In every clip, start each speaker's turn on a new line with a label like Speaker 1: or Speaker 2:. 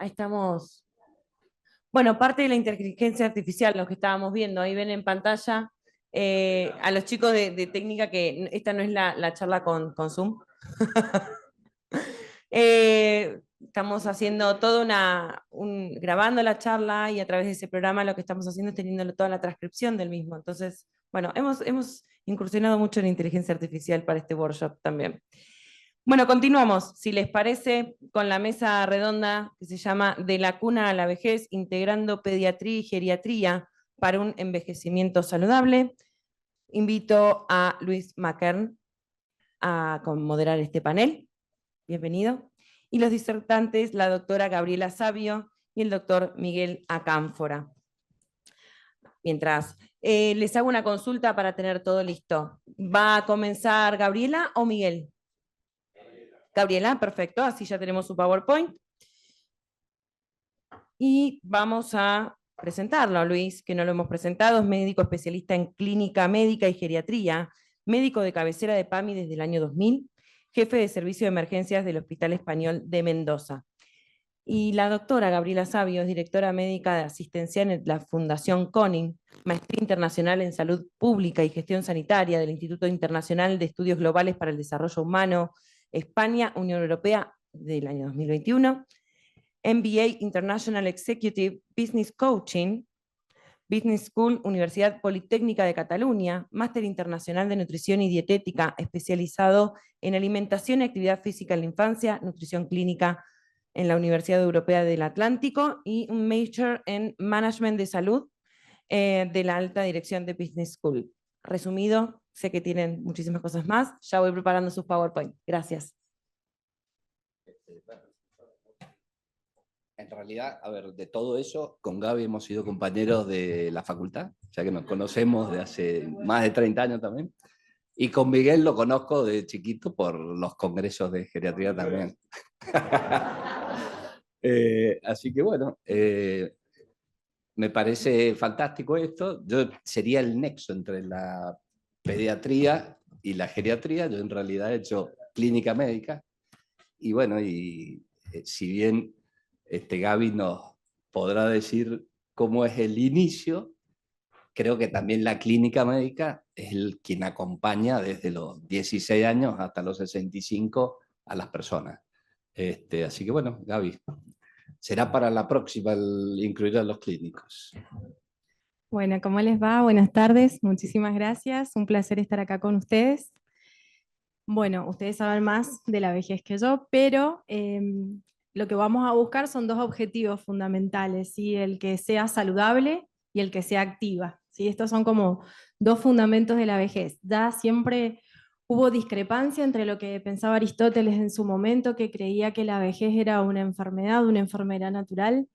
Speaker 1: Ahí estamos. Bueno, parte de la inteligencia artificial, lo que estábamos viendo, ahí ven en pantalla a los chicos de técnica que esta no es la charla con Zoom. Estamos haciendo grabando la charla y a través de ese programa lo que estamos haciendo es teniendo toda la transcripción del mismo. Entonces, bueno, hemos incursionado mucho en inteligencia artificial para este workshop también. Bueno, continuamos, si les parece, con la mesa redonda que se llama De la cuna a la vejez, integrando pediatría y geriatría para un envejecimiento saludable. Invito a Luis Mackern a moderar este panel. Bienvenido. Y los disertantes, la doctora Gabriela Savio y el doctor Miguel Acánfora. Mientras les hago una consulta para tener todo listo. ¿Va a comenzar Gabriela o Miguel? Gabriela, perfecto, así ya tenemos su PowerPoint. Y vamos a presentarlo a Luis, que no lo hemos presentado, es médico especialista en clínica médica y geriatría, médico de cabecera de PAMI desde el año 2000, jefe de servicio de emergencias del Hospital Español de Mendoza. Y la doctora Gabriela Savio es directora médica de asistencia en la Fundación CONIN, maestría internacional en salud pública y gestión sanitaria del Instituto Internacional de Estudios Globales para el Desarrollo Humano, España, Unión Europea, del año 2021, MBA International Executive Business Coaching, Business School, Universidad Politécnica de Cataluña, Máster Internacional de Nutrición y Dietética, especializado en alimentación y actividad física en la infancia, nutrición clínica en la Universidad Europea del Atlántico, y un Major en Management de Salud de la Alta Dirección de Business School. Resumido, sé que tienen muchísimas cosas más, ya voy preparando sus PowerPoint. Gracias.
Speaker 2: En realidad, a ver, de todo eso, con Gaby hemos sido compañeros de la facultad, ya que nos conocemos de hace más de 30 años también. Y con Miguel lo conozco de chiquito por los congresos de geriatría también. Así que bueno, me parece fantástico esto. Yo sería el nexo entre la pediatría y la geriatría. Yo en realidad he hecho clínica médica. Y bueno, si bien Gaby nos podrá decir cómo es el inicio, creo que también la clínica médica es quien acompaña desde los 16 años hasta los 65 a las personas. Así que bueno, Gaby, será para la próxima incluir a los clínicos.
Speaker 3: Bueno, ¿cómo les va? Buenas tardes, muchísimas gracias. Un placer estar acá con ustedes. Bueno, ustedes saben más de la vejez que yo, pero lo que vamos a buscar son dos objetivos fundamentales, ¿sí? El que sea saludable y el que sea activa, ¿sí? Estos son como dos fundamentos de la vejez. Ya siempre hubo discrepancia entre lo que pensaba Aristóteles en su momento, que creía que la vejez era una enfermedad natural,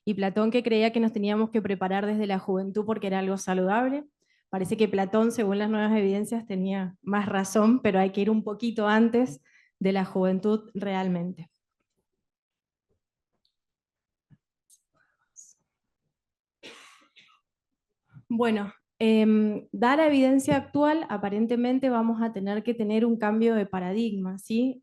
Speaker 3: y Platón, que creía que nos teníamos que preparar desde la juventud porque era algo saludable. Parece que Platón, según las nuevas evidencias, tenía más razón, pero hay que ir un poquito antes de la juventud realmente. Bueno, dada la evidencia actual, aparentemente vamos a tener que tener un cambio de paradigma, ¿sí?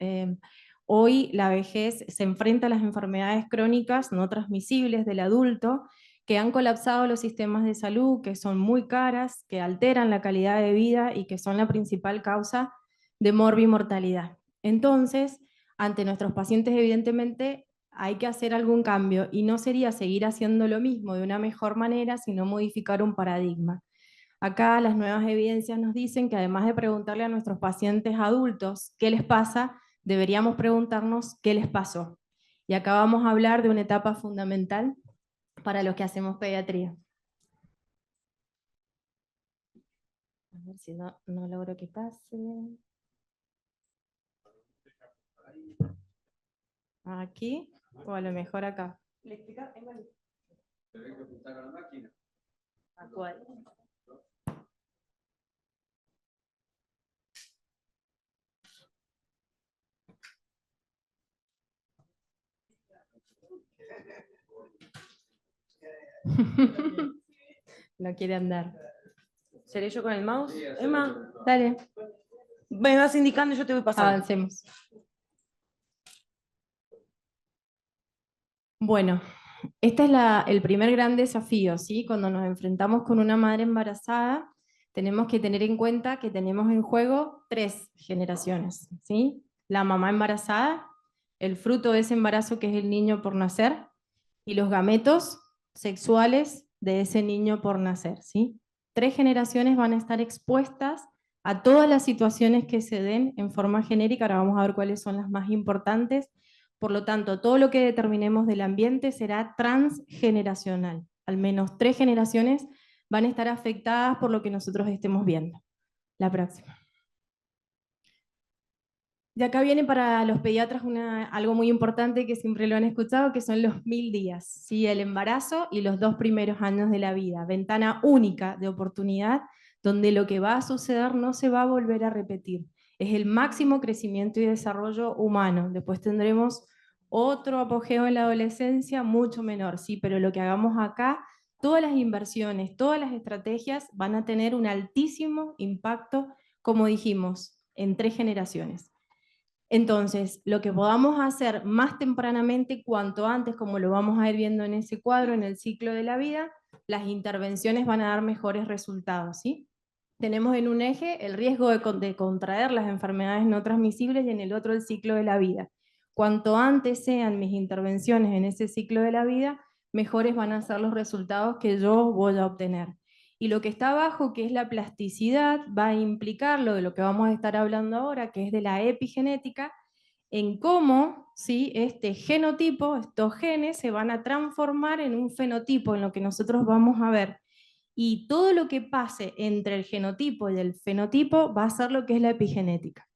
Speaker 3: Hoy la vejez se enfrenta a las enfermedades crónicas no transmisibles del adulto, que han colapsado los sistemas de salud, que son muy caras, que alteran la calidad de vida y que son la principal causa de morbimortalidad. Entonces, ante nuestros pacientes, evidentemente, hay que hacer algún cambio, y no sería seguir haciendo lo mismo de una mejor manera, sino modificar un paradigma. Acá las nuevas evidencias nos dicen que además de preguntarle a nuestros pacientes adultos qué les pasa, deberíamos preguntarnos qué les pasó. Y acá vamos a hablar de una etapa fundamental para los que hacemos pediatría. A ver si no logro que pase. Aquí, o a lo mejor acá. ¿Le explica?
Speaker 2: Tenés que apuntar a la máquina.
Speaker 3: ¿A cuál? No quiere andar.
Speaker 1: ¿Seré yo con el mouse? Emma,
Speaker 3: Dale,
Speaker 1: me vas indicando y yo te voy pasando.
Speaker 3: avancemos. Bueno, este es el primer gran desafío, ¿sí? Cuando nos enfrentamos con una madre embarazada, tenemos que tener en cuenta que tenemos en juego 3 generaciones, ¿sí? La mamá embarazada, el fruto de ese embarazo que es el niño por nacer, y los gametos sexuales de ese niño por nacer, ¿sí? 3 generaciones van a estar expuestas a todas las situaciones que se den en forma genérica. Ahora vamos a ver cuáles son las más importantes. Por lo tanto, todo lo que determinemos del ambiente será transgeneracional. Al menos 3 generaciones van a estar afectadas por lo que nosotros estemos viendo. La próxima. Y acá viene para los pediatras algo muy importante que siempre lo han escuchado, que son los 1000 días, ¿sí? El embarazo y los 2 primeros años de la vida. Ventana única de oportunidad donde lo que va a suceder no se va a volver a repetir. Es el máximo crecimiento y desarrollo humano. Después tendremos otro apogeo en la adolescencia mucho menor, ¿sí? Pero lo que hagamos acá, todas las inversiones, todas las estrategias van a tener un altísimo impacto, como dijimos, en 3 generaciones. Entonces, lo que podamos hacer más tempranamente, cuanto antes, como lo vamos a ir viendo en ese cuadro, en el ciclo de la vida, las intervenciones van a dar mejores resultados, ¿sí? Tenemos en un eje el riesgo de contraer las enfermedades no transmisibles y en el otro el ciclo de la vida. Cuanto antes sean mis intervenciones en ese ciclo de la vida, mejores van a ser los resultados que yo voy a obtener. Y lo que está abajo, que es la plasticidad, va a implicar lo de lo que vamos a estar hablando ahora, que es de la epigenética, en cómo, ¿sí?, este genotipo, estos genes, se van a transformar en un fenotipo, en lo que nosotros vamos a ver. Y todo lo que pase entre el genotipo y el fenotipo va a ser lo que es la epigenética.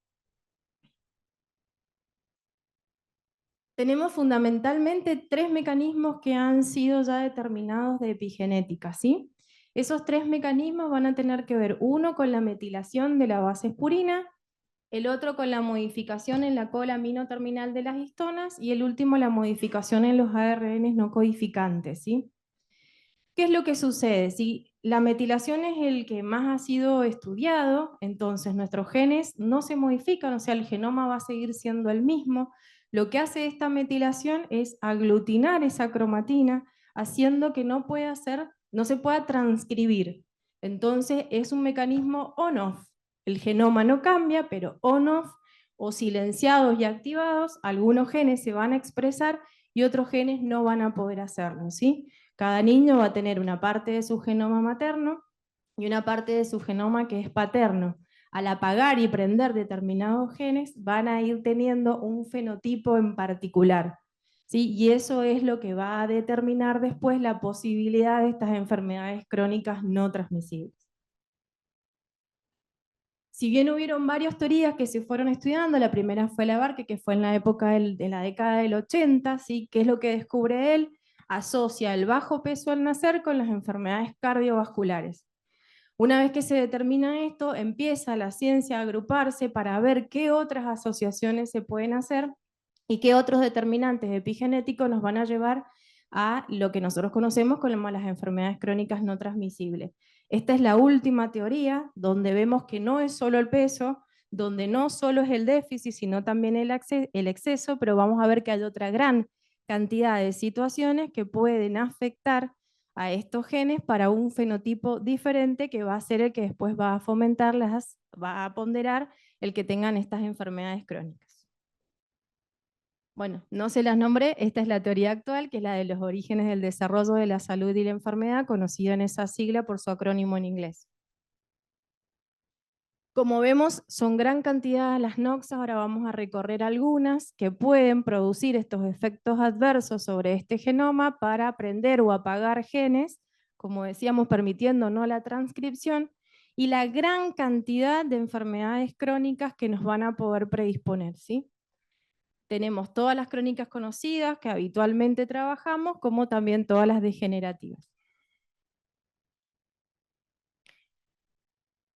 Speaker 3: Tenemos fundamentalmente 3 mecanismos que han sido ya determinados de epigenética, ¿sí? Esos 3 mecanismos van a tener que ver, uno con la metilación de la base espurina, el otro con la modificación en la cola aminoterminal de las histonas y el último la modificación en los ARN no codificantes, ¿sí? ¿Qué es lo que sucede? Si la metilación es el que más ha sido estudiado, entonces nuestros genes no se modifican, o sea, el genoma va a seguir siendo el mismo. Lo que hace esta metilación es aglutinar esa cromatina, haciendo que no se pueda transcribir. Entonces es un mecanismo on-off. El genoma no cambia, pero on-off o silenciados y activados, algunos genes se van a expresar y otros genes no van a poder hacerlo, ¿sí? Cada niño va a tener una parte de su genoma materno y una parte de su genoma que es paterno. Al apagar y prender determinados genes, van a ir teniendo un fenotipo en particular, ¿sí? Y eso es lo que va a determinar después la posibilidad de estas enfermedades crónicas no transmisibles. Si bien hubieron varias teorías que se fueron estudiando, la primera fue Labarque, que fue en la época de la década del 80, ¿sí? ¿Qué es lo que descubre él? Asocia el bajo peso al nacer con las enfermedades cardiovasculares. Una vez que se determina esto, empieza la ciencia a agruparse para ver qué otras asociaciones se pueden hacer y qué otros determinantes epigenéticos nos van a llevar a lo que nosotros conocemos como las enfermedades crónicas no transmisibles. Esta es la última teoría donde vemos que no es solo el peso, donde no solo es el déficit, sino también el exceso, pero vamos a ver que hay otra gran cantidad de situaciones que pueden afectar a estos genes para un fenotipo diferente que va a ser el que después va a fomentarlas, va a ponderar el que tengan estas enfermedades crónicas. Bueno, no se las nombré, esta es la teoría actual, que es la de los orígenes del desarrollo de la salud y la enfermedad, conocida en esa sigla por su acrónimo en inglés. Como vemos, son gran cantidad las NOx, ahora vamos a recorrer algunas que pueden producir estos efectos adversos sobre este genoma para prender o apagar genes, como decíamos, permitiendo no la transcripción, y la gran cantidad de enfermedades crónicas que nos van a poder predisponer, ¿sí? Tenemos todas las crónicas conocidas que habitualmente trabajamos, como también todas las degenerativas.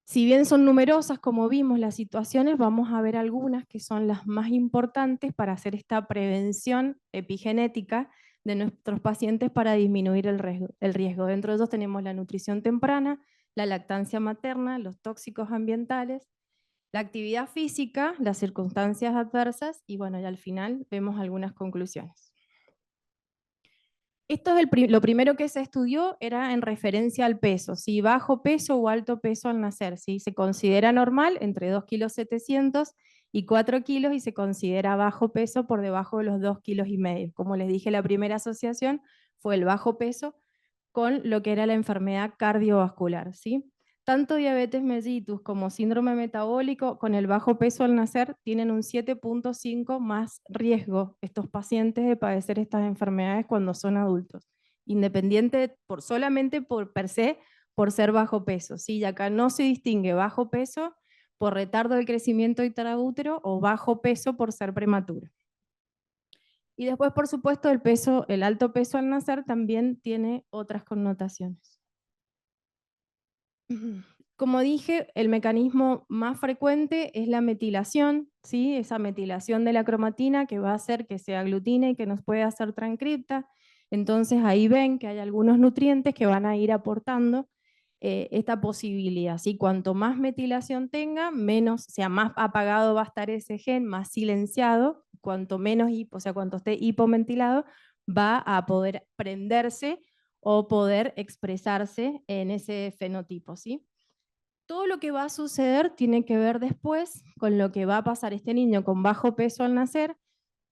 Speaker 3: Si bien son numerosas, como vimos, las situaciones, vamos a ver algunas que son las más importantes para hacer esta prevención epigenética de nuestros pacientes para disminuir el riesgo. Dentro de ellos tenemos la nutrición temprana, la lactancia materna, los tóxicos ambientales, la actividad física, las circunstancias adversas y bueno, y al final vemos algunas conclusiones. Esto es lo primero que se estudió, era en referencia al peso, si bajo peso o alto peso al nacer, ¿sí? Se considera normal entre 2,7 kilos y 4 kilos, y se considera bajo peso por debajo de los 2,5 kilos. Como les dije, la primera asociación fue el bajo peso con lo que era la enfermedad cardiovascular, ¿sí? Tanto diabetes mellitus como síndrome metabólico con el bajo peso al nacer tienen un 7,5 más riesgo estos pacientes de padecer estas enfermedades cuando son adultos, independiente solamente por per se, por ser bajo peso, ¿sí? Y acá no se distingue bajo peso por retardo del crecimiento intraútero o bajo peso por ser prematuro. Y después, por supuesto, el alto peso al nacer también tiene otras connotaciones. Como dije, el mecanismo más frecuente es la metilación, ¿sí? Esa metilación de la cromatina que va a hacer que se aglutine y que nos puede hacer transcripta. Entonces ahí ven que hay algunos nutrientes que van a ir aportando esta posibilidad, ¿sí? Cuanto más metilación tenga, menos, o sea, más apagado va a estar ese gen, más silenciado. Cuanto menos, o sea, cuanto esté hipoventilado, va a poder prenderse o poder expresarse en ese fenotipo, ¿sí? Todo lo que va a suceder tiene que ver después con lo que va a pasar este niño con bajo peso al nacer,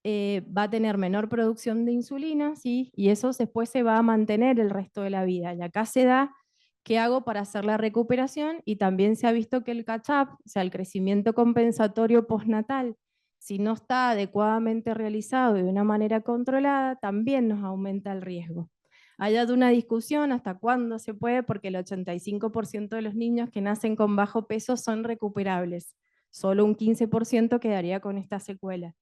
Speaker 3: va a tener menor producción de insulina, ¿sí? Y eso después se va a mantener el resto de la vida. Y acá se da qué hago para hacer la recuperación, y también se ha visto que el catch-up, o sea, el crecimiento compensatorio postnatal, si no está adecuadamente realizado y de una manera controlada, también nos aumenta el riesgo. Hay dado una discusión hasta cuándo se puede, porque el 85% de los niños que nacen con bajo peso son recuperables. Solo un 15% quedaría con esta secuela.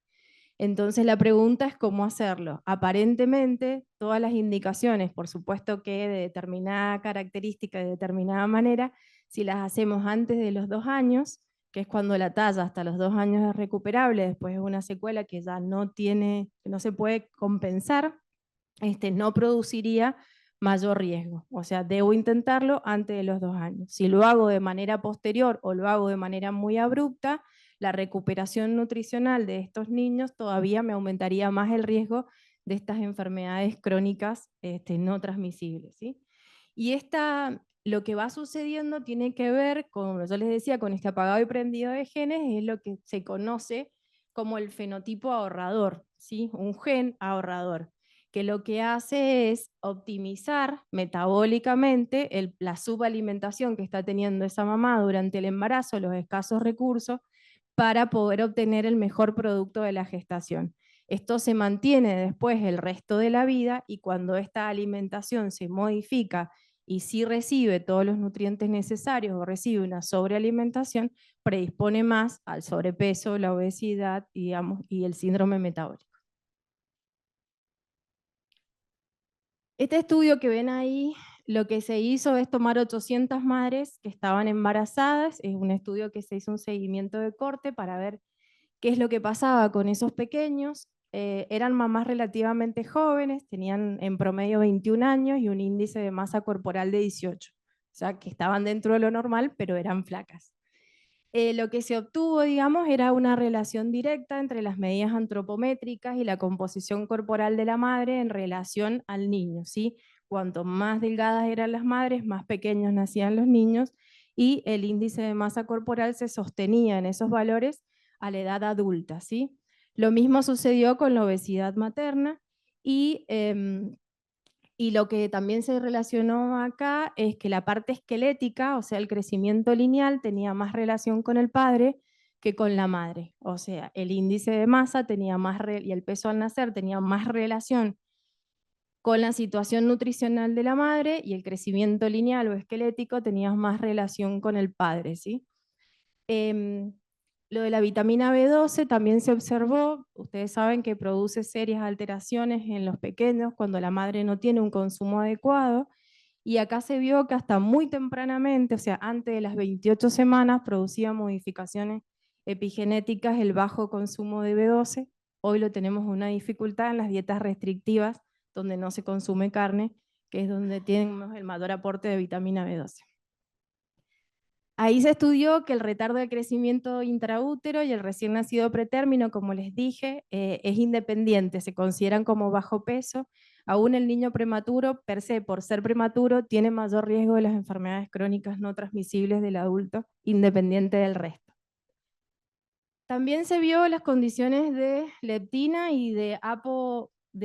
Speaker 3: Entonces la pregunta es cómo hacerlo. Aparentemente, todas las indicaciones, por supuesto que de determinada característica, de determinada manera, si las hacemos antes de los 2 años, que es cuando la talla hasta los 2 años es recuperable, después es una secuela que ya no se puede compensar, no produciría mayor riesgo. O sea, debo intentarlo antes de los 2 años. Si lo hago de manera posterior o lo hago de manera muy abrupta, la recuperación nutricional de estos niños todavía me aumentaría más el riesgo de estas enfermedades crónicas no transmisibles, ¿sí? Y lo que va sucediendo tiene que ver, como yo les decía, con este apagado y prendido de genes, es lo que se conoce como el fenotipo ahorrador, ¿sí? Un gen ahorrador, que lo que hace es optimizar metabólicamente la subalimentación que está teniendo esa mamá durante el embarazo, los escasos recursos, para poder obtener el mejor producto de la gestación. Esto se mantiene después el resto de la vida, y cuando esta alimentación se modifica y sí recibe todos los nutrientes necesarios o recibe una sobrealimentación, predispone más al sobrepeso, la obesidad, digamos, y el síndrome metabólico. Este estudio que ven ahí, lo que se hizo es tomar 800 madres que estaban embarazadas, es un estudio que se hizo un seguimiento de corte para ver qué es lo que pasaba con esos pequeños. Eran mamás relativamente jóvenes, tenían en promedio 21 años y un índice de masa corporal de 18, o sea que estaban dentro de lo normal, pero eran flacas. Lo que se obtuvo, digamos, era una relación directa entre las medidas antropométricas y la composición corporal de la madre en relación al niño, ¿sí? Cuanto más delgadas eran las madres, más pequeños nacían los niños, y el índice de masa corporal se sostenía en esos valores a la edad adulta, ¿sí? Lo mismo sucedió con la obesidad materna, y lo que también se relacionó acá es que la parte esquelética, o sea, el crecimiento lineal, tenía más relación con el padre que con la madre. O sea, el índice de masa tenía y el peso al nacer tenía más relación con la situación nutricional de la madre, y el crecimiento lineal o esquelético tenía más relación con el padre, ¿sí? Lo de la vitamina B12 también se observó. Ustedes saben que produce serias alteraciones en los pequeños cuando la madre no tiene un consumo adecuado, y acá se vio que hasta muy tempranamente, o sea, antes de las 28 semanas, producía modificaciones epigenéticas el bajo consumo de B12. Hoy lo tenemos una dificultad en las dietas restrictivas, donde no se consume carne, que es donde tenemos el mayor aporte de vitamina B12. Ahí se estudió que el retardo de crecimiento intraútero y el recién nacido pretérmino, como les dije, es independiente, se consideran como bajo peso. Aún el niño prematuro, per se, por ser prematuro, tiene mayor riesgo de las enfermedades crónicas no transmisibles del adulto, independiente del resto. También se vio las condiciones de leptina y de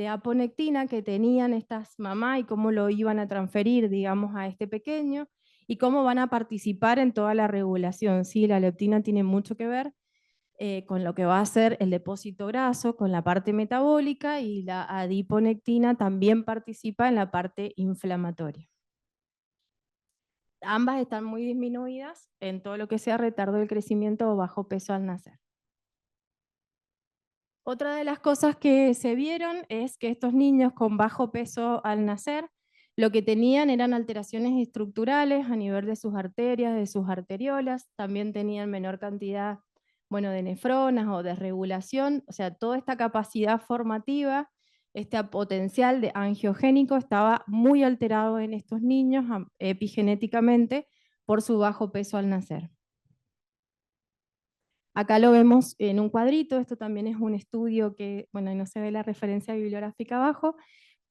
Speaker 3: aponectina que tenían estas mamás y cómo lo iban a transferir, digamos, a este pequeño y cómo van a participar en toda la regulación. ¿Sí? La leptina tiene mucho que ver con lo que va a ser el depósito graso, con la parte metabólica, y la adiponectina también participa en la parte inflamatoria. Ambas están muy disminuidas en todo lo que sea retardo del crecimiento o bajo peso al nacer. Otra de las cosas que se vieron es que estos niños con bajo peso al nacer, lo que tenían eran alteraciones estructurales a nivel de sus arterias, de sus arteriolas, también tenían menor cantidad, bueno, de nefronas o de regulación, o sea, toda esta capacidad formativa, este potencial de angiogénico estaba muy alterado en estos niños epigenéticamente por su bajo peso al nacer. Acá lo vemos en un cuadrito, esto también es un estudio que, bueno, no se ve la referencia bibliográfica abajo,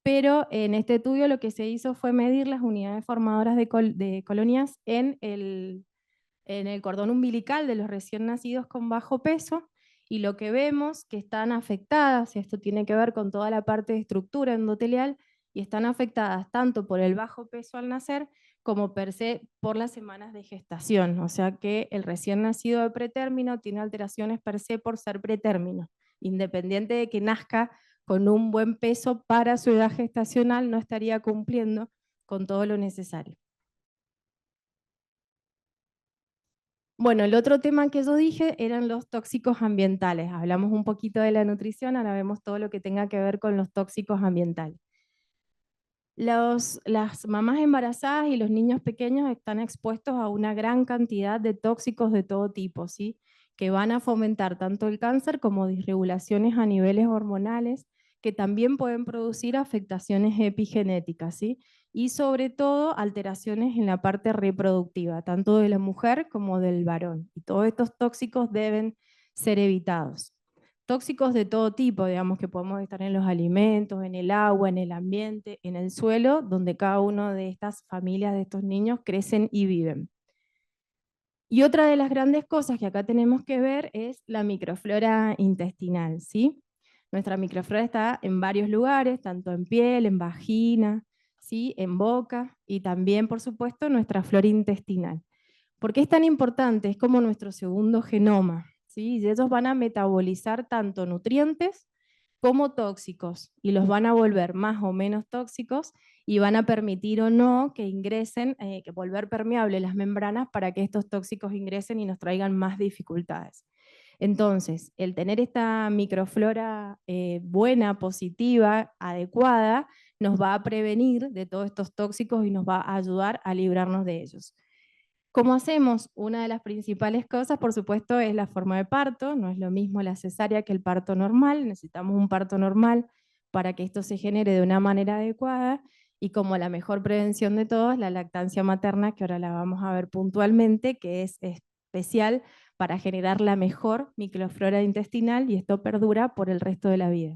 Speaker 3: pero en este estudio lo que se hizo fue medir las unidades formadoras de colonias en el cordón umbilical de los recién nacidos con bajo peso, y lo que vemos que están afectadas, y esto tiene que ver con toda la parte de estructura endotelial, y están afectadas tanto por el bajo peso al nacer como per se por las semanas de gestación, o sea que el recién nacido de pretérmino tiene alteraciones per se por ser pretérmino, independiente de que nazca con un buen peso para su edad gestacional, no estaría cumpliendo con todo lo necesario. Bueno, el otro tema que yo dije eran los tóxicos ambientales. Hablamos un poquito de la nutrición, ahora vemos todo lo que tenga que ver con los tóxicos ambientales. Las mamás embarazadas y los niños pequeños están expuestos a una gran cantidad de tóxicos de todo tipo, ¿sí? Que van a fomentar tanto el cáncer como disregulaciones a niveles hormonales, que también pueden producir afectaciones epigenéticas, ¿sí? Y sobre todo alteraciones en la parte reproductiva, tanto de la mujer como del varón. Y todos estos tóxicos deben ser evitados. Tóxicos de todo tipo, digamos, que podemos estar en los alimentos, en el agua, en el ambiente, en el suelo, donde cada una de estas familias, de estos niños, crecen y viven. Y otra de las grandes cosas que acá tenemos que ver es la microflora intestinal, ¿sí? Nuestra microflora está en varios lugares, tanto en piel, en vagina, ¿sí? En boca, y también, por supuesto, nuestra flora intestinal. ¿Por qué es tan importante? Es como nuestro segundo genoma, ¿sí? Y ellos van a metabolizar tanto nutrientes como tóxicos, y los van a volver más o menos tóxicos, y van a permitir o no que ingresen, que volver permeables las membranas para que estos tóxicos ingresen y nos traigan más dificultades. Entonces, el tener esta microflora buena, positiva, adecuada, nos va a prevenir de todos estos tóxicos y nos va a ayudar a librarnos de ellos. ¿Cómo hacemos? Una de las principales cosas, por supuesto, es la forma de parto. No es lo mismo la cesárea que el parto normal. Necesitamos un parto normal para que esto se genere de una manera adecuada. Y como la mejor prevención de todas, la lactancia materna, que ahora la vamos a ver puntualmente, que es especial para generar la mejor microflora intestinal, y esto perdura por el resto de la vida.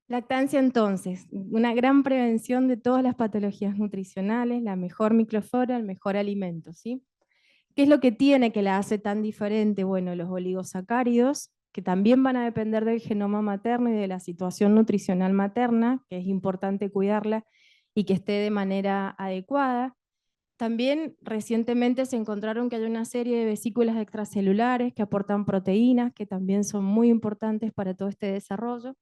Speaker 3: Lactancia, entonces, una gran prevención de todas las patologías nutricionales, la mejor microflora, el mejor alimento, ¿sí? ¿Qué es lo que tiene que la hace tan diferente? Bueno, los oligosacáridos, que también van a depender del genoma materno y de la situación nutricional materna, que es importante cuidarla y que esté de manera adecuada. También recientemente se encontraron que hay una serie de vesículas extracelulares que aportan proteínas, que también son muy importantes para todo este desarrollo.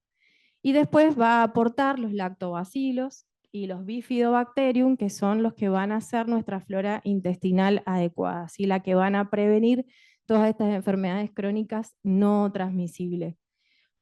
Speaker 3: Y después va a aportar los lactobacilos y los bifidobacterium, que son los que van a hacer nuestra flora intestinal adecuada, ¿sí? La que van a prevenir todas estas enfermedades crónicas no transmisibles.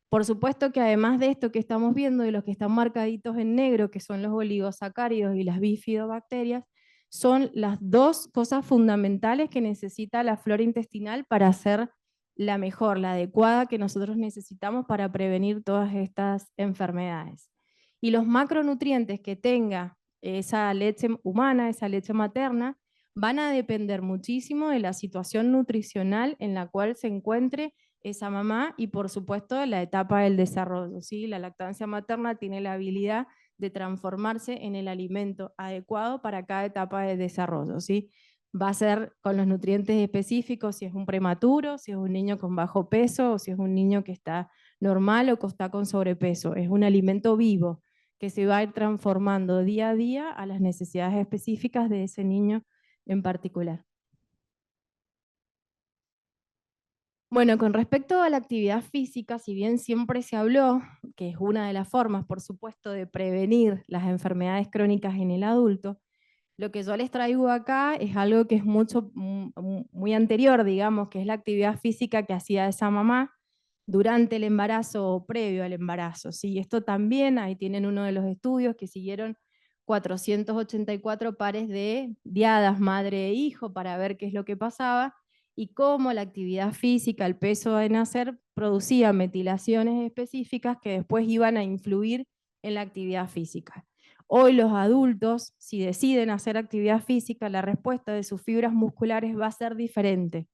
Speaker 3: Por supuesto que además de esto que estamos viendo, de los que están marcaditos en negro, que son los oligosacáridos y las bifidobacterias, son las dos cosas fundamentales que necesita la flora intestinal para hacer la mejor, la adecuada que nosotros necesitamos para prevenir todas estas enfermedades. Y los macronutrientes que tenga esa leche humana, esa leche materna, van a depender muchísimo de la situación nutricional en la cual se encuentre esa mamá y por supuesto de la etapa del desarrollo, ¿sí? La lactancia materna tiene la habilidad de transformarse en el alimento adecuado para cada etapa de desarrollo, ¿sí? Va a ser con los nutrientes específicos si es un prematuro, si es un niño con bajo peso o si es un niño que está normal o que está con sobrepeso. Es un alimento vivo que se va a ir transformando día a día a las necesidades específicas de ese niño en particular. Bueno, con respecto a la actividad física, si bien siempre se habló, que es una de las formas, por supuesto, de prevenir las enfermedades crónicas en el adulto, lo que yo les traigo acá es algo que es muy anterior, digamos, que es la actividad física que hacía esa mamá durante el embarazo o previo al embarazo. ¿Sí? Esto también, ahí tienen uno de los estudios que siguieron 484 pares de diadas, madre e hijo, para ver qué es lo que pasaba y cómo la actividad física, el peso de nacer, producía metilaciones específicas que después iban a influir en la actividad física. Hoy los adultos, si deciden hacer actividad física, la respuesta de sus fibras musculares va a ser diferente.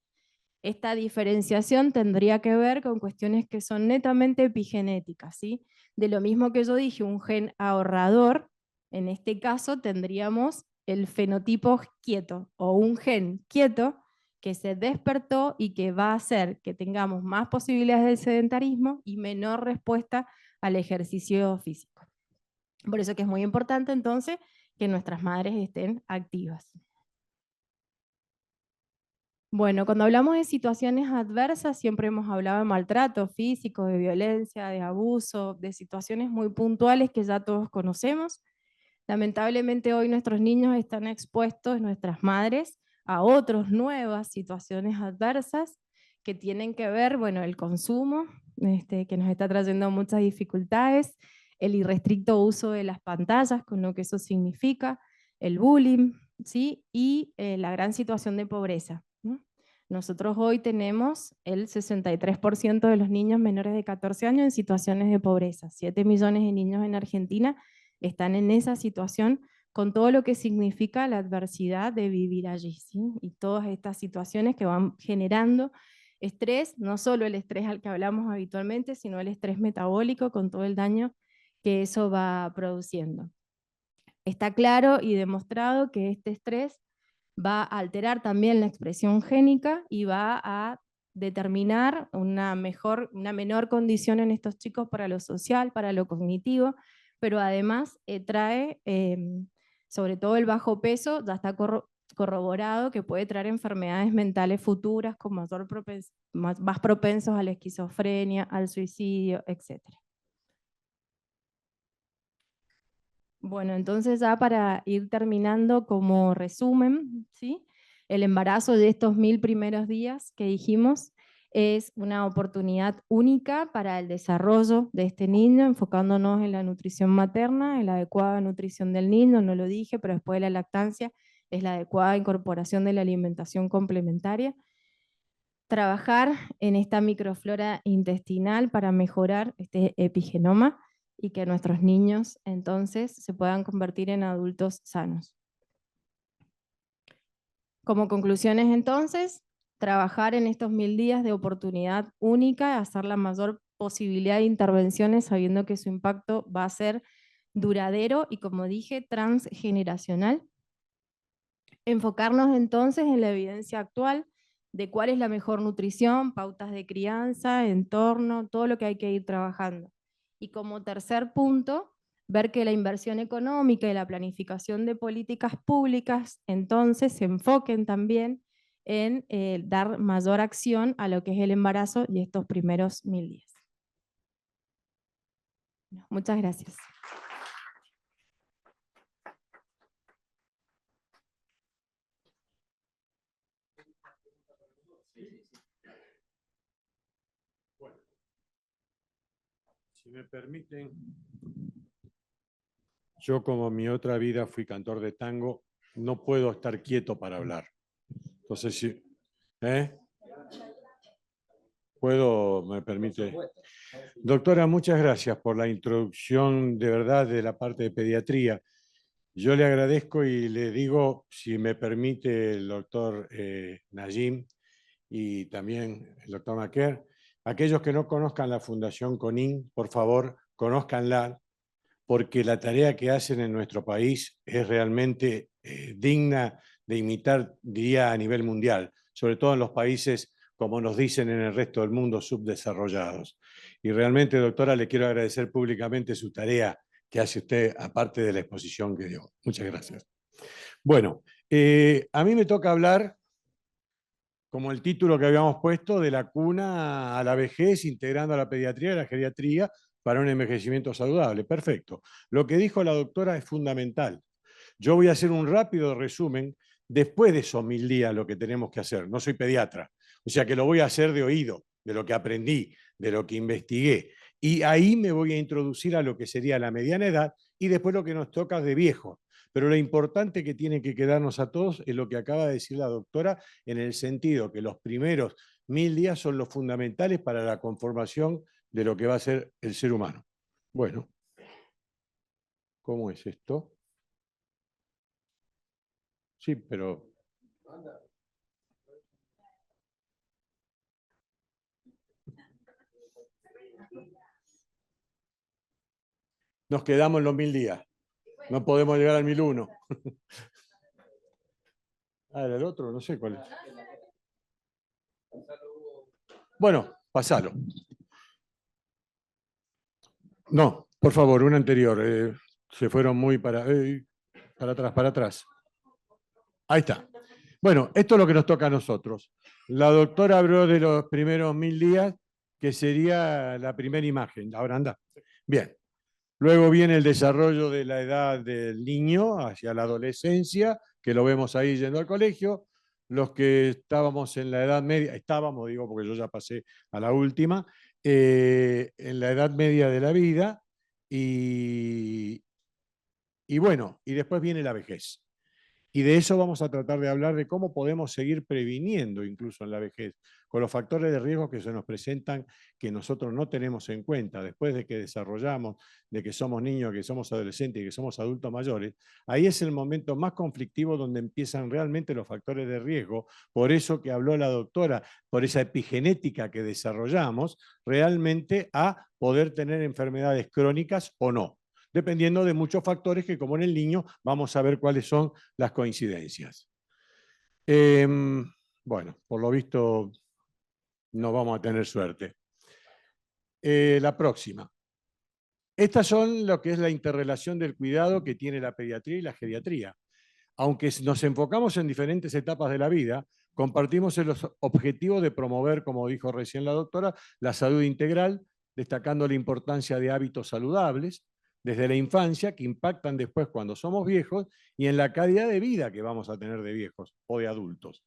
Speaker 3: Esta diferenciación tendría que ver con cuestiones que son netamente epigenéticas, ¿sí? De lo mismo que yo dije, un gen ahorrador, en este caso tendríamos el fenotipo quieto, o un gen quieto que se despertó y que va a hacer que tengamos más posibilidades de sedentarismo y menor respuesta al ejercicio físico. Por eso que es muy importante entonces que nuestras madres estén activas. Bueno, cuando hablamos de situaciones adversas, siempre hemos hablado de maltrato físico, de violencia, de abuso, de situaciones muy puntuales que ya todos conocemos. Lamentablemente hoy nuestros niños están expuestos, nuestras madres, a otras nuevas situaciones adversas que tienen que ver, bueno, el consumo, que nos está trayendo muchas dificultades, el irrestricto uso de las pantallas, con lo que eso significa, el bullying, ¿sí? Y la gran situación de pobreza, ¿no? Nosotros hoy tenemos el 63% de los niños menores de 14 años en situaciones de pobreza. 7 millones de niños en Argentina están en esa situación con todo lo que significa la adversidad de vivir allí, ¿sí? Y todas estas situaciones que van generando estrés, no solo el estrés al que hablamos habitualmente, sino el estrés metabólico con todo el daño que eso va produciendo. Está claro y demostrado que este estrés va a alterar también la expresión génica y va a determinar una menor condición en estos chicos para lo social, para lo cognitivo, pero además trae, sobre todo el bajo peso, ya está corroborado que puede traer enfermedades mentales futuras con más propensos a la esquizofrenia, al suicidio, etc. Bueno, entonces ya para ir terminando como resumen, ¿sí? El embarazo de estos 1000 primeros días que dijimos es una oportunidad única para el desarrollo de este niño, enfocándonos en la nutrición materna, en la adecuada nutrición del niño, no lo dije, pero después de la lactancia es la adecuada incorporación de la alimentación complementaria. Trabajar en esta microflora intestinal para mejorar este epigenoma y que nuestros niños entonces se puedan convertir en adultos sanos. Como conclusiones entonces, trabajar en estos 1000 días de oportunidad única, hacer la mayor posibilidad de intervenciones sabiendo que su impacto va a ser duradero y, como dije, transgeneracional. Enfocarnos entonces en la evidencia actual de cuál es la mejor nutrición, pautas de crianza, entorno, todo lo que hay que ir trabajando. Y como tercer punto, ver que la inversión económica y la planificación de políticas públicas entonces se enfoquen también en dar mayor acción a lo que es el embarazo y estos primeros 1000 días. Muchas gracias.
Speaker 4: Bueno, si me permiten, yo como mi otra vida fui cantor de tango, no puedo estar quieto para hablar. Entonces, si, ¿puedo, me permite? Doctora, muchas gracias por la introducción de verdad de la parte de pediatría. Yo le agradezco y le digo, si me permite el doctor Najim y también el doctor Maquer, aquellos que no conozcan la Fundación CONIN, por favor, conózcanla, porque la tarea que hacen en nuestro país es realmente digna de imitar, diría, a nivel mundial, sobre todo en los países, como nos dicen en el resto del mundo, subdesarrollados. Y realmente, doctora, le quiero agradecer públicamente su tarea que hace usted, aparte de la exposición que dio. Muchas gracias. Bueno, a mí me toca hablar, como el título que habíamos puesto, de la cuna a la vejez, integrando a la pediatría y la geriatría para un envejecimiento saludable. Perfecto. Lo que dijo la doctora es fundamental. Yo voy a hacer un rápido resumen después de esos 1000 días lo que tenemos que hacer. No soy pediatra, o sea que lo voy a hacer de oído, de lo que aprendí, de lo que investigué. Y ahí me voy a introducir a lo que sería la mediana edad y después lo que nos toca de viejo. Pero lo importante que tiene que quedarnos a todos es lo que acaba de decir la doctora, en el sentido que los primeros 1000 días son los fundamentales para la conformación de lo que va a ser el ser humano. Bueno, ¿cómo es esto? Sí, pero... Nos quedamos en los 1000 días. No podemos llegar al 1001. Ah, era el otro, no sé cuál es. Bueno, pasalo. No, por favor, una anterior. Se fueron muy para atrás, para atrás. Ahí está. Bueno, esto es lo que nos toca a nosotros. La doctora habló de los primeros 1000 días, que sería la primera imagen. Ahora anda. Bien. Luego viene el desarrollo de la edad del niño hacia la adolescencia, que lo vemos ahí yendo al colegio. Los que estábamos en la edad media, estábamos, digo, porque yo ya pasé a la última, en la edad media de la vida, y bueno, y después viene la vejez. Y de eso vamos a tratar de hablar, de cómo podemos seguir previniendo incluso en la vejez, con los factores de riesgo que se nos presentan, que nosotros no tenemos en cuenta después de que desarrollamos, de que somos niños, que somos adolescentes y que somos adultos mayores. Ahí es el momento más conflictivo donde empiezan realmente los factores de riesgo. Por eso que habló la doctora, por esa epigenética que desarrollamos, realmente a poder tener enfermedades crónicas o no, dependiendo de muchos factores que, como en el niño, vamos a ver cuáles son las coincidencias. Bueno, por lo visto no vamos a tener suerte. La próxima. Estas son lo que es la interrelación del cuidado que tiene la pediatría y la geriatría. Aunque nos enfocamos en diferentes etapas de la vida, compartimos en los objetivos de promover, como dijo recién la doctora, la salud integral, destacando la importancia de hábitos saludables, desde la infancia, que impactan después cuando somos viejos, y en la calidad de vida que vamos a tener de viejos o de adultos.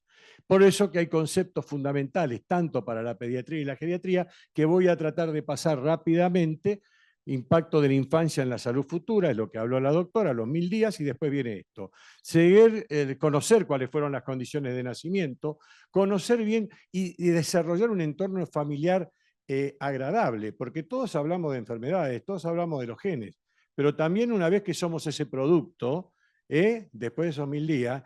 Speaker 4: Por eso que hay conceptos fundamentales, tanto para la pediatría y la geriatría, que voy a tratar de pasar rápidamente. Impacto de la infancia en la salud futura, es lo que habló la doctora, los 1000 días, y después viene esto. Seguir, conocer cuáles fueron las condiciones de nacimiento, conocer bien y desarrollar un entorno familiar agradable, porque todos hablamos de enfermedades, todos hablamos de los genes, pero también una vez que somos ese producto, después de esos 1000 días,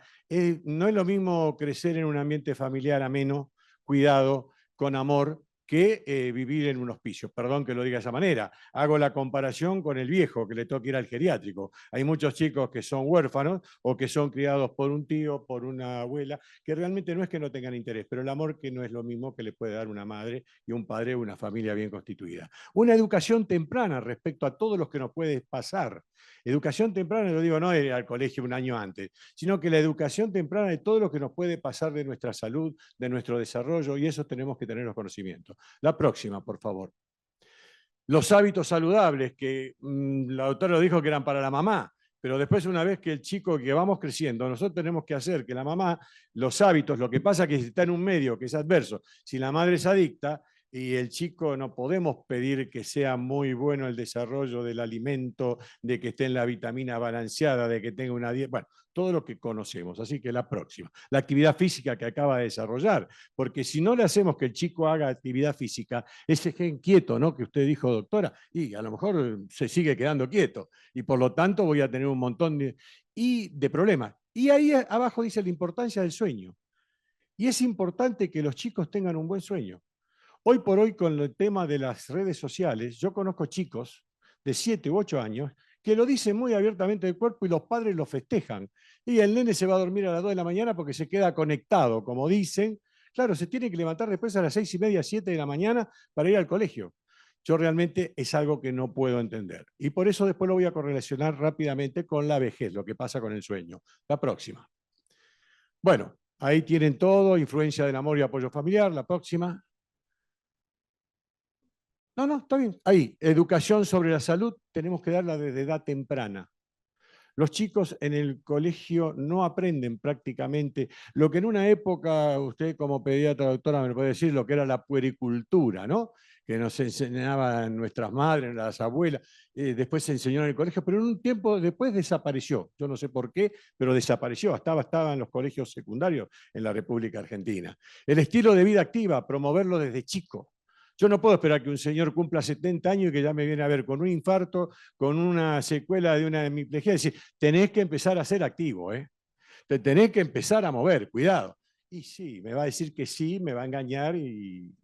Speaker 4: no es lo mismo crecer en un ambiente familiar ameno, cuidado, con amor, que vivir en un hospicio. Perdón que lo diga de esa manera. Hago la comparación con el viejo que le toca ir al geriátrico. Hay muchos chicos que son huérfanos o que son criados por un tío, por una abuela, que realmente no es que no tengan interés, pero el amor que no es lo mismo que le puede dar una madre y un padre o una familia bien constituida. Una educación temprana respecto a todo lo que nos puede pasar. Educación temprana, lo digo, no ir al colegio un año antes, sino que la educación temprana de todo lo que nos puede pasar de nuestra salud, de nuestro desarrollo, y eso tenemos que tener los conocimientos. La próxima, por favor. Los hábitos saludables, que la doctora lo dijo que eran para la mamá, pero después una vez que el chico que vamos creciendo, nosotros tenemos que hacer que la mamá, los hábitos, lo que pasa es que si está en un medio que es adverso, si la madre es adicta, y el chico no podemos pedir que sea muy bueno el desarrollo del alimento, de que esté en la vitamina balanceada, de que tenga una dieta, bueno, todo lo que conocemos. Así que la próxima, la actividad física que acaba de desarrollar, porque si no le hacemos que el chico haga actividad física, ese gen quieto, ¿no? Que usted dijo, doctora, y a lo mejor se sigue quedando quieto, y por lo tanto voy a tener un montón de problemas. Y ahí abajo dice la importancia del sueño. Y es importante que los chicos tengan un buen sueño. Hoy por hoy, con el tema de las redes sociales, yo conozco chicos de 7 u 8 años que lo dicen muy abiertamente del cuerpo y los padres lo festejan. Y el nene se va a dormir a las 2 de la mañana porque se queda conectado, como dicen. Claro, se tiene que levantar después a las 6:30, 7 de la mañana para ir al colegio. Yo realmente es algo que no puedo entender. Y por eso después lo voy a correlacionar rápidamente con la vejez, lo que pasa con el sueño. La próxima. Bueno, ahí tienen todo, influencia del amor y apoyo familiar. La próxima. No, está bien. Ahí, educación sobre la salud, tenemos que darla desde edad temprana. Los chicos en el colegio no aprenden prácticamente lo que en una época, usted como pediatra, doctora, me puede decir lo que era la puericultura, ¿no? Que nos enseñaban nuestras madres, las abuelas, después se enseñó en el colegio, pero en un tiempo después desapareció. Yo no sé por qué, pero desapareció. Estaba en los colegios secundarios en la República Argentina. El estilo de vida activa, promoverlo desde chico. Yo no puedo esperar que un señor cumpla 70 años y que ya me viene a ver con un infarto, con una secuela de una hemiplegia. Es decir, tenés que empezar a ser activo, ¿eh? Te tenés que empezar a mover, cuidado. Y sí, me va a decir que sí, me va a engañar y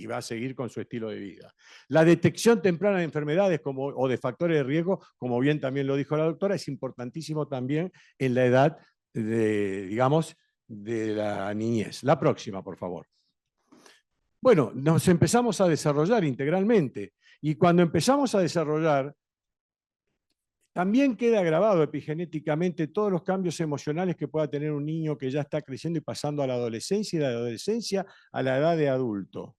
Speaker 4: va a seguir con su estilo de vida. La detección temprana de enfermedades o de factores de riesgo, como bien también lo dijo la doctora, es importantísimo también en la edad digamos, de la niñez. La próxima, por favor. Bueno, nos empezamos a desarrollar integralmente y cuando empezamos a desarrollar, también queda grabado epigenéticamente todos los cambios emocionales que pueda tener un niño que ya está creciendo y pasando a la adolescencia y de la adolescencia a la edad de adulto.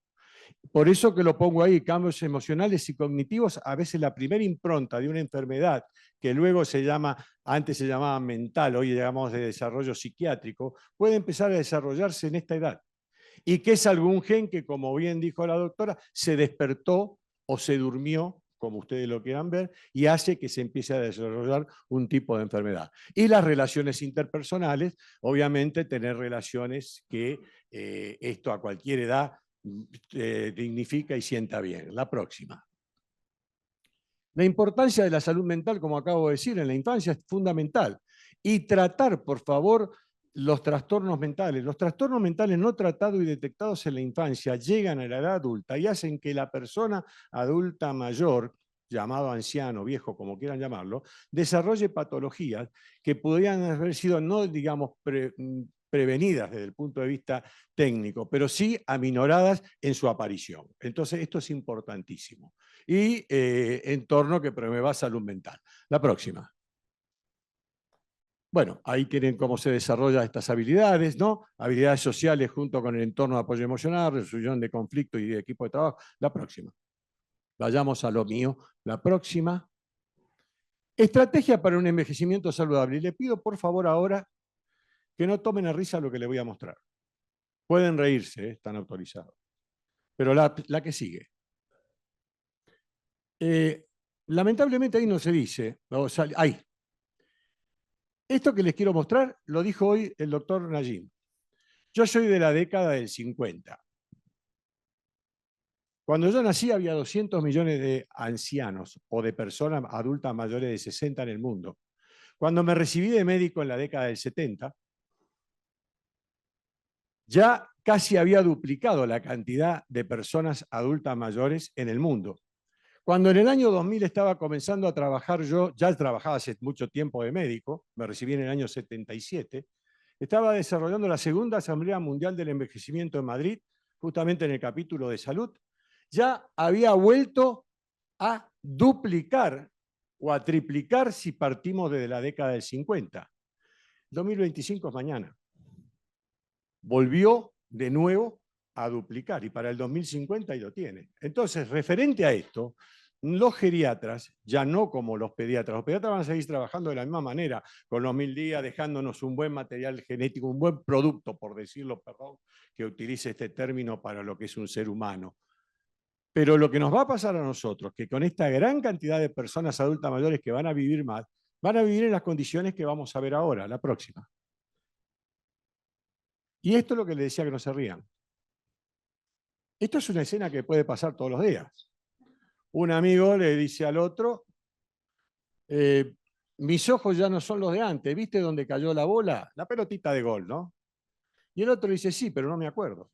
Speaker 4: Por eso que lo pongo ahí, cambios emocionales y cognitivos, a veces la primera impronta de una enfermedad que luego antes se llamaba mental, hoy llamamos de desarrollo psiquiátrico, puede empezar a desarrollarse en esta edad. Y que es algún gen que, como bien dijo la doctora, se despertó o se durmió, como ustedes lo quieran ver, y hace que se empiece a desarrollar un tipo de enfermedad. Y las relaciones interpersonales, obviamente tener relaciones que esto a cualquier edad dignifica y sienta bien. La próxima. La importancia de la salud mental, como acabo de decir, en la infancia es fundamental. Y tratar, por favor, los trastornos mentales. Los trastornos mentales no tratados y detectados en la infancia llegan a la edad adulta y hacen que la persona adulta mayor, llamado anciano, viejo, como quieran llamarlo, desarrolle patologías que podrían haber sido, no digamos, prevenidas desde el punto de vista técnico, pero sí aminoradas en su aparición. Entonces, esto es importantísimo. Y entorno que promueva salud mental. La próxima. Bueno, ahí tienen cómo se desarrollan estas habilidades, ¿no? Habilidades sociales junto con el entorno de apoyo emocional, resolución de conflictos y de equipo de trabajo. La próxima. Vayamos a lo mío. La próxima. Estrategia para un envejecimiento saludable. Y le pido, por favor, ahora que no tomen a risa lo que le voy a mostrar. Pueden reírse, están autorizados. Pero la que sigue. Lamentablemente ahí no se dice. Ahí. Esto que les quiero mostrar lo dijo hoy el doctor Najim. Yo soy de la década del 50. Cuando yo nací había 200 millones de ancianos o de personas adultas mayores de 60 en el mundo. Cuando me recibí de médico en la década del 70, ya casi había duplicado la cantidad de personas adultas mayores en el mundo. Cuando en el año 2000 estaba comenzando a trabajar yo, ya trabajaba hace mucho tiempo de médico, me recibí en el año 77, estaba desarrollando la segunda Asamblea Mundial del Envejecimiento en Madrid, justamente en el capítulo de salud, ya había vuelto a duplicar o a triplicar si partimos desde la década del 50. 2025 es mañana. Volvió de nuevo a duplicar y para el 2050 ahí lo tiene. Entonces, referente a esto, los geriatras, ya no como los pediatras van a seguir trabajando de la misma manera, con los 1000 días, dejándonos un buen material genético, un buen producto, por decirlo, perdón, que utilice este término para lo que es un ser humano. Pero lo que nos va a pasar a nosotros, que con esta gran cantidad de personas adultas mayores que van a vivir más, van a vivir en las condiciones que vamos a ver ahora, la próxima. Y esto es lo que les decía, que no se rían. Esto es una escena que puede pasar todos los días. Un amigo le dice al otro, mis ojos ya no son los de antes, ¿viste dónde cayó la bola? La pelotita de gol, ¿no? Y el otro dice, sí, pero no me acuerdo.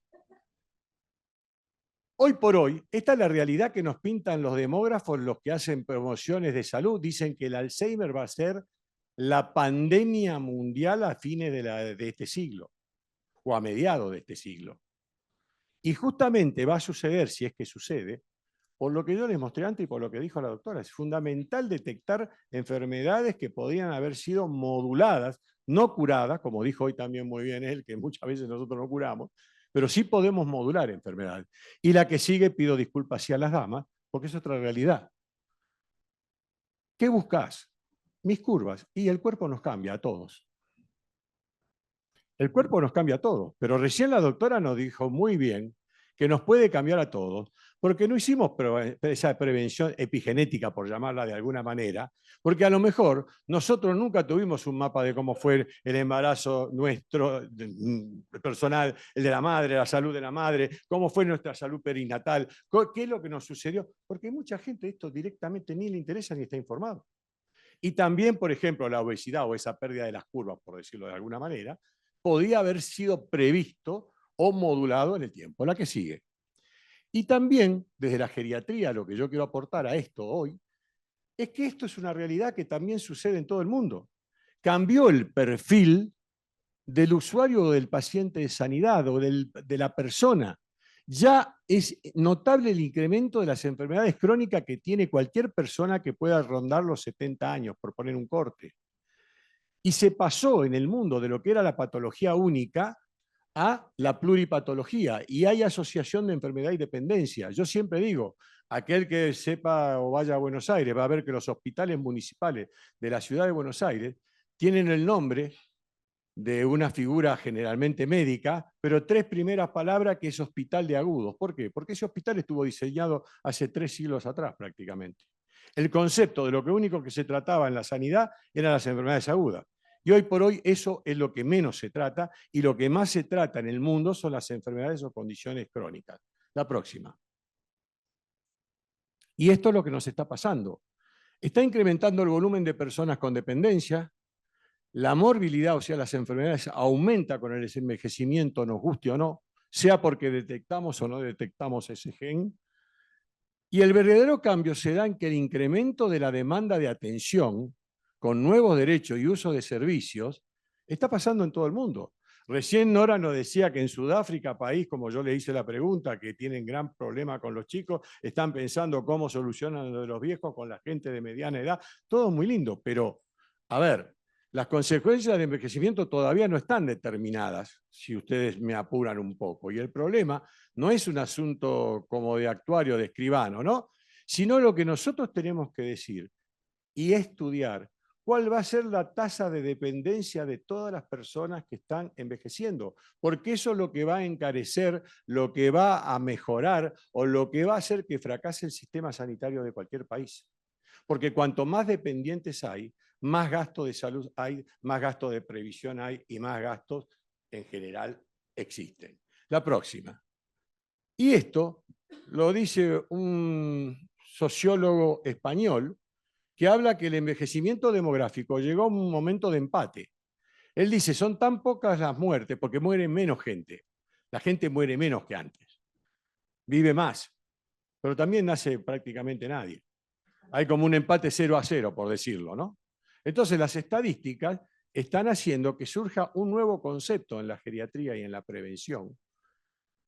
Speaker 4: Hoy por hoy, esta es la realidad que nos pintan los demógrafos, los que hacen promociones de salud. Dicen que el Alzheimer va a ser la pandemia mundial a fines de este siglo, o a mediados de este siglo. Y justamente va a suceder, si es que sucede, por lo que yo les mostré antes y por lo que dijo la doctora. Es fundamental detectar enfermedades que podrían haber sido moduladas, no curadas, como dijo hoy también muy bien él, que muchas veces nosotros no curamos, pero sí podemos modular enfermedades. Y la que sigue, pido disculpas sí a las damas, porque es otra realidad. ¿Qué buscas? Mis curvas. Y el cuerpo nos cambia a todos. El cuerpo nos cambia a todos, pero recién la doctora nos dijo muy bien que nos puede cambiar a todos, porque no hicimos esa prevención epigenética, por llamarla de alguna manera, porque a lo mejor nosotros nunca tuvimos un mapa de cómo fue el embarazo nuestro, personal, el de la madre, la salud de la madre, cómo fue nuestra salud perinatal, qué es lo que nos sucedió, porque mucha gente esto directamente ni le interesa ni está informado. Y también, por ejemplo, la obesidad o esa pérdida de las curvas, por decirlo de alguna manera, podía haber sido previsto o modulado en el tiempo. La que sigue. Y también, desde la geriatría, lo que yo quiero aportar a esto hoy, es que esto es una realidad que también sucede en todo el mundo. Cambió el perfil del usuario o del paciente de sanidad o de la persona. Ya es notable el incremento de las enfermedades crónicas que tiene cualquier persona que pueda rondar los 70 años, por poner un corte. Y se pasó en el mundo de lo que era la patología única a la pluripatología, y hay asociación de enfermedad y dependencia. Yo siempre digo, aquel que sepa o vaya a Buenos Aires va a ver que los hospitales municipales de la ciudad de Buenos Aires tienen el nombre de una figura generalmente médica, pero 3 primeras palabras que es hospital de agudos. ¿Por qué? Porque ese hospital estuvo diseñado hace 3 siglos atrás prácticamente. El concepto de lo único que se trataba en la sanidad eran las enfermedades agudas. Y hoy por hoy eso es lo que menos se trata, y lo que más se trata en el mundo son las enfermedades o condiciones crónicas. La próxima. Y esto es lo que nos está pasando. Está incrementando el volumen de personas con dependencia, la morbilidad, o sea, las enfermedades, aumenta con el envejecimiento, nos guste o no, sea porque detectamos o no detectamos ese gen. Y el verdadero cambio se da en que el incremento de la demanda de atención, con nuevos derechos y uso de servicios, está pasando en todo el mundo. Recién Nora nos decía que en Sudáfrica, país, como yo le hice la pregunta, que tienen gran problema con los chicos, están pensando cómo solucionan lo de los viejos con la gente de mediana edad. Todo muy lindo, pero, a ver, las consecuencias del envejecimiento todavía no están determinadas, si ustedes me apuran un poco. Y el problema no es un asunto como de actuario, de escribano, ¿no? Sino lo que nosotros tenemos que decir y estudiar cuál va a ser la tasa de dependencia de todas las personas que están envejeciendo, porque eso es lo que va a encarecer, lo que va a mejorar o lo que va a hacer que fracase el sistema sanitario de cualquier país. Porque cuanto más dependientes hay, más gasto de salud hay, más gasto de previsión hay y más gastos en general existen. La próxima. Y esto lo dice un sociólogo español que habla que el envejecimiento demográfico llegó a un momento de empate. Él dice, son tan pocas las muertes porque muere menos gente. La gente muere menos que antes. Vive más, pero también nace prácticamente nadie. Hay como un empate 0-0, por decirlo, ¿no? Entonces las estadísticas están haciendo que surja un nuevo concepto en la geriatría y en la prevención,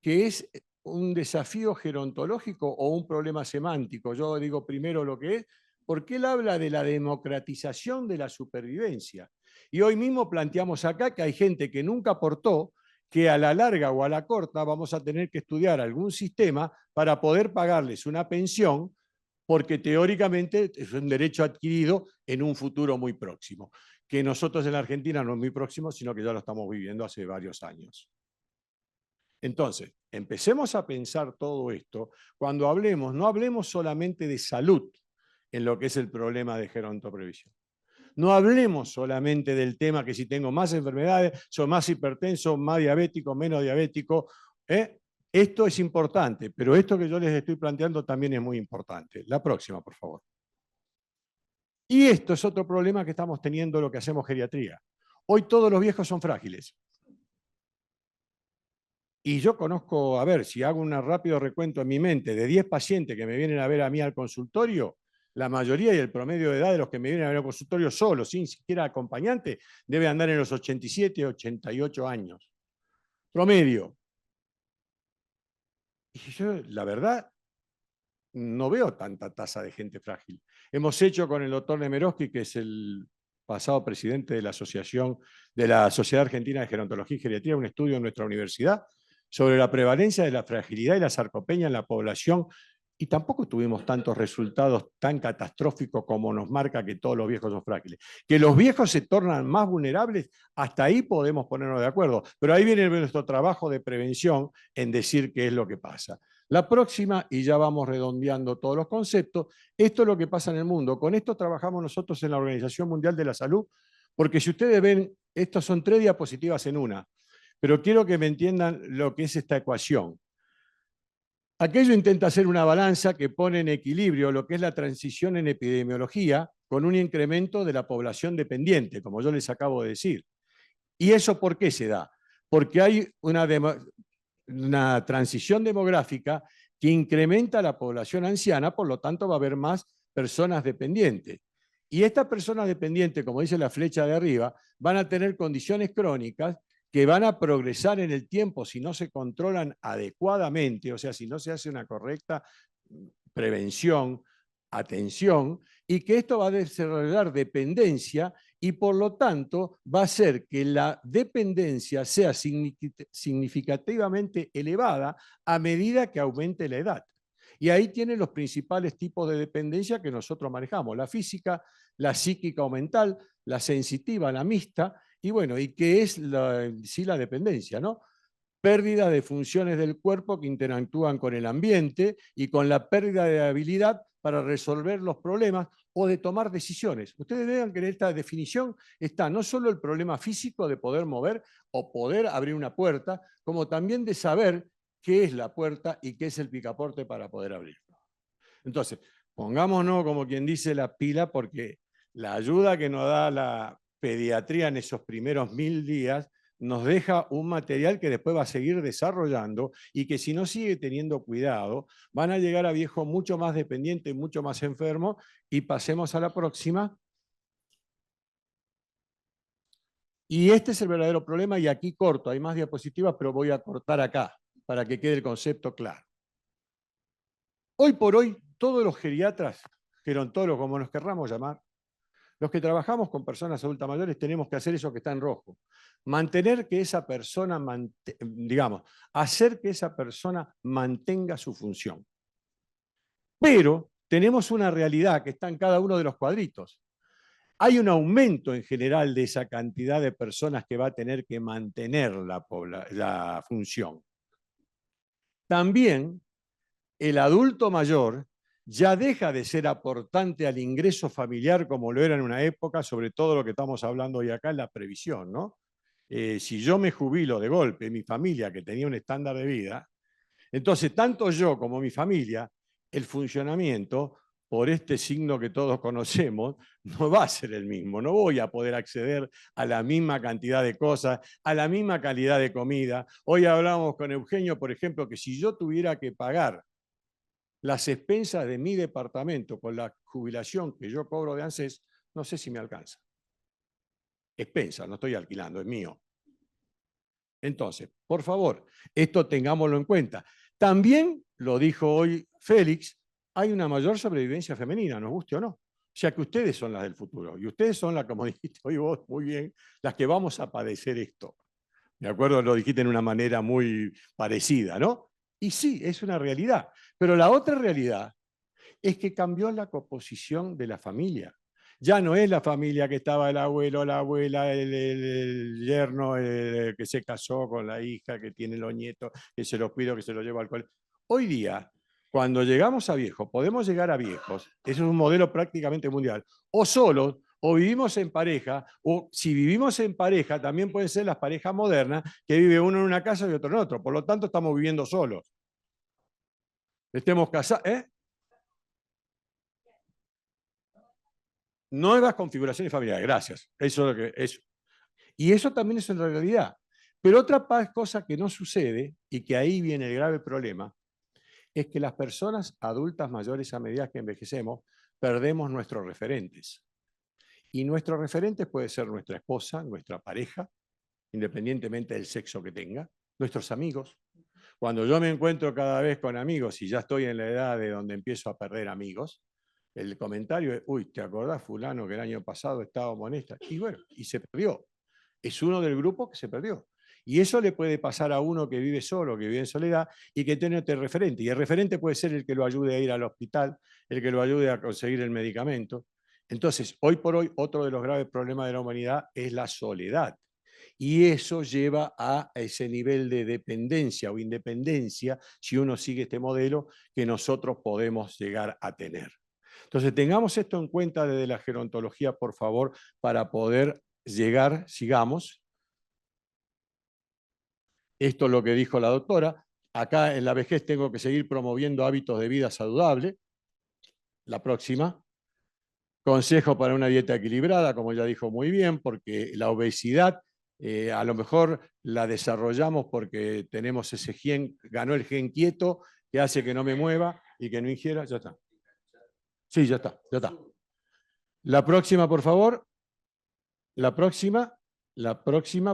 Speaker 4: que es un desafío gerontológico o un problema semántico. Yo digo primero lo que es, porque él habla de la democratización de la supervivencia. Y hoy mismo planteamos acá que hay gente que nunca aportó, que a la larga o a la corta vamos a tener que estudiar algún sistema para poder pagarles una pensión, porque teóricamente es un derecho adquirido en un futuro muy próximo, que nosotros en la Argentina no es muy próximo, sino que ya lo estamos viviendo hace varios años. Entonces, empecemos a pensar todo esto. Cuando hablemos, no hablemos solamente de salud en lo que es el problema de gerontoprevisión. No hablemos solamente del tema que si tengo más enfermedades, soy más hipertenso, más diabético, menos diabético. Esto es importante, pero esto que yo les estoy planteando también es muy importante. La próxima, por favor. Y esto es otro problema que estamos teniendo lo que hacemos geriatría. Hoy todos los viejos son frágiles. Y yo conozco, a ver, si hago un rápido recuento en mi mente de 10 pacientes que me vienen a ver a mí al consultorio, la mayoría y el promedio de edad de los que me vienen a ver al consultorio solo, sin siquiera acompañante, debe andar en los 87, 88 años. Promedio. Y yo, la verdad, no veo tanta tasa de gente frágil. Hemos hecho con el doctor Nemerovsky, que es el pasado presidente de la Asociación de la Sociedad Argentina de Gerontología y Geriatría, un estudio en nuestra universidad sobre la prevalencia de la fragilidad y la sarcopenia en la población, y tampoco tuvimos tantos resultados tan catastróficos como nos marca que todos los viejos son frágiles. Que los viejos se tornan más vulnerables, hasta ahí podemos ponernos de acuerdo, pero ahí viene nuestro trabajo de prevención en decir qué es lo que pasa. La próxima, y ya vamos redondeando todos los conceptos, esto es lo que pasa en el mundo. Con esto trabajamos nosotros en la Organización Mundial de la Salud, porque si ustedes ven, estos son 3 diapositivas en una, pero quiero que me entiendan lo que es esta ecuación. Aquello intenta hacer una balanza que pone en equilibrio lo que es la transición en epidemiología con un incremento de la población dependiente, como yo les acabo de decir. ¿Y eso por qué se da? Porque hay una transición demográfica que incrementa la población anciana, por lo tanto va a haber más personas dependientes. Y estas personas dependientes, como dice la flecha de arriba, van a tener condiciones crónicas que van a progresar en el tiempo si no se controlan adecuadamente, o sea, si no se hace una correcta prevención, atención, y que esto va a desarrollar dependencia y por lo tanto va a hacer que la dependencia sea significativamente elevada a medida que aumente la edad. Y ahí tienen los principales tipos de dependencia que nosotros manejamos, la física, la psíquica o mental, la sensitiva, la mixta, y bueno, ¿y qué es la dependencia, no? Pérdida de funciones del cuerpo que interactúan con el ambiente y con la pérdida de habilidad para resolver los problemas o de tomar decisiones. Ustedes vean que en esta definición está no solo el problema físico de poder mover o poder abrir una puerta, como también de saber qué es la puerta y qué es el picaporte para poder abrirlo. Entonces, pongámonos, como quien dice, la pila, porque la ayuda que nos da la pediatría en esos primeros 1000 días nos deja un material que después va a seguir desarrollando y que si no sigue teniendo cuidado, van a llegar a viejos mucho más dependientes, mucho más enfermos. Y pasemos a la próxima. Y este es el verdadero problema, y aquí corto, hay más diapositivas, pero voy a cortar acá para que quede el concepto claro. Hoy por hoy, todos los geriatras, gerontólogos, como nos querramos llamar, los que trabajamos con personas adultas mayores tenemos que hacer eso que está en rojo. Mantener que esa persona, hacer que esa persona mantenga su función. Pero tenemos una realidad que está en cada uno de los cuadritos. Hay un aumento en general de esa cantidad de personas que va a tener que mantener la función. También el adulto mayor ya deja de ser aportante al ingreso familiar como lo era en una época, sobre todo lo que estamos hablando hoy acá, en la previsión, ¿no? Si yo me jubilo de golpe, mi familia que tenía un estándar de vida, entonces tanto yo como mi familia, el funcionamiento, por este signo que todos conocemos, no va a ser el mismo. No voy a poder acceder a la misma cantidad de cosas, a la misma calidad de comida. Hoy hablamos con Eugenio, por ejemplo, que si yo tuviera que pagar las expensas de mi departamento con la jubilación que yo cobro de ANSES, no sé si me alcanza. Expensas, no estoy alquilando, es mío. Entonces, por favor, esto tengámoslo en cuenta. También, lo dijo hoy Félix, hay una mayor sobrevivencia femenina, nos guste o no. O sea que ustedes son las del futuro. Y ustedes son las, como dijiste hoy vos muy bien, las que vamos a padecer esto. ¿De acuerdo? Lo dijiste en una manera muy parecida, ¿no? Y sí, es una realidad. Pero la otra realidad es que cambió la composición de la familia. Ya no es la familia que estaba el abuelo, la abuela, el yerno que se casó con la hija, que tiene los nietos, que se los cuido, que se los lleva al colegio. Hoy día, cuando llegamos a viejos, podemos llegar a viejos, eso es un modelo prácticamente mundial, o solos, o vivimos en pareja, o si vivimos en pareja, también pueden ser las parejas modernas, que vive uno en una casa y otro en otro. Por lo tanto, estamos viviendo solos. Estemos casados, Nuevas configuraciones familiares, gracias. Eso es lo que eso. Y eso también es una realidad. Pero otra cosa que no sucede, y que ahí viene el grave problema, es que las personas adultas mayores, a medida que envejecemos, perdemos nuestros referentes. Y nuestros referentes puede ser nuestra esposa, nuestra pareja, independientemente del sexo que tenga, nuestros amigos. Cuando yo me encuentro cada vez con amigos y ya estoy en la edad de donde empiezo a perder amigos, el comentario es, uy, ¿te acordás fulano que el año pasado estaba monesta? Y bueno, y se perdió. Es uno del grupo que se perdió. Y eso le puede pasar a uno que vive solo, que vive en soledad y que tiene otro referente. Y el referente puede ser el que lo ayude a ir al hospital, el que lo ayude a conseguir el medicamento. Entonces, hoy por hoy, otro de los graves problemas de la humanidad es la soledad. Y eso lleva a ese nivel de dependencia o independencia, si uno sigue este modelo, que nosotros podemos llegar a tener. Entonces, tengamos esto en cuenta desde la gerontología, por favor, para poder llegar, sigamos. Esto es lo que dijo la doctora. Acá en la vejez tengo que seguir promoviendo hábitos de vida saludable. La próxima. Consejo para una dieta equilibrada, como ya dijo muy bien, porque la obesidad a lo mejor la desarrollamos porque tenemos ese gen, ganó el gen quieto, que hace que no me mueva y que no ingiera. Ya está. Sí, ya está, ya está. La próxima, por favor. La próxima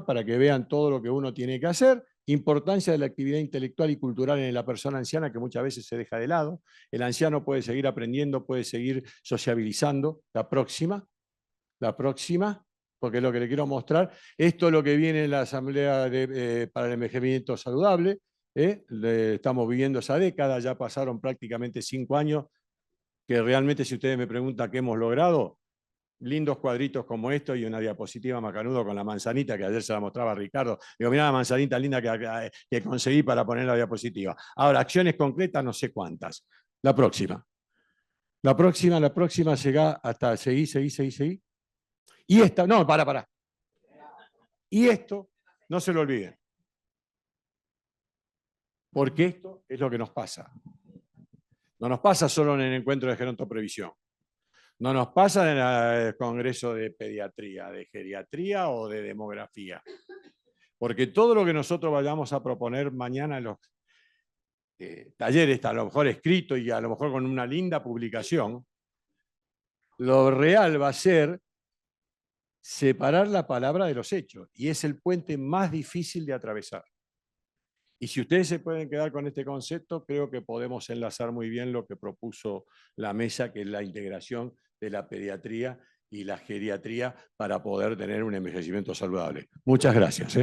Speaker 4: para que vean todo lo que uno tiene que hacer. Importancia de la actividad intelectual y cultural en la persona anciana, que muchas veces se deja de lado. El anciano puede seguir aprendiendo, puede seguir sociabilizando. La próxima, porque es lo que le quiero mostrar. Esto es lo que viene en la Asamblea para el Envejecimiento Saludable. Estamos viviendo esa década, ya pasaron prácticamente 5 años, que realmente, si ustedes me preguntan qué hemos logrado, lindos cuadritos como esto y una diapositiva macanudo con la manzanita, que ayer se la mostraba a Ricardo. Digo, mirá la manzanita linda que conseguí para poner la diapositiva. Ahora, acciones concretas, no sé cuántas. La próxima. La próxima llega hasta seguí. Y esta, no, para. Y esto, no se lo olviden. Porque esto es lo que nos pasa. No nos pasa solo en el encuentro de gerontoprevisión. No nos pasa en el Congreso de Pediatría, de Geriatría o de Demografía. Porque todo lo que nosotros vayamos a proponer mañana en los talleres, a lo mejor escrito y a lo mejor con una linda publicación, lo real va a ser separar la palabra de los hechos. Y es el puente más difícil de atravesar. Y si ustedes se pueden quedar con este concepto, creo que podemos enlazar muy bien lo que propuso la mesa, que es la integración de la pediatría y la geriatría para poder tener un envejecimiento saludable. Muchas gracias.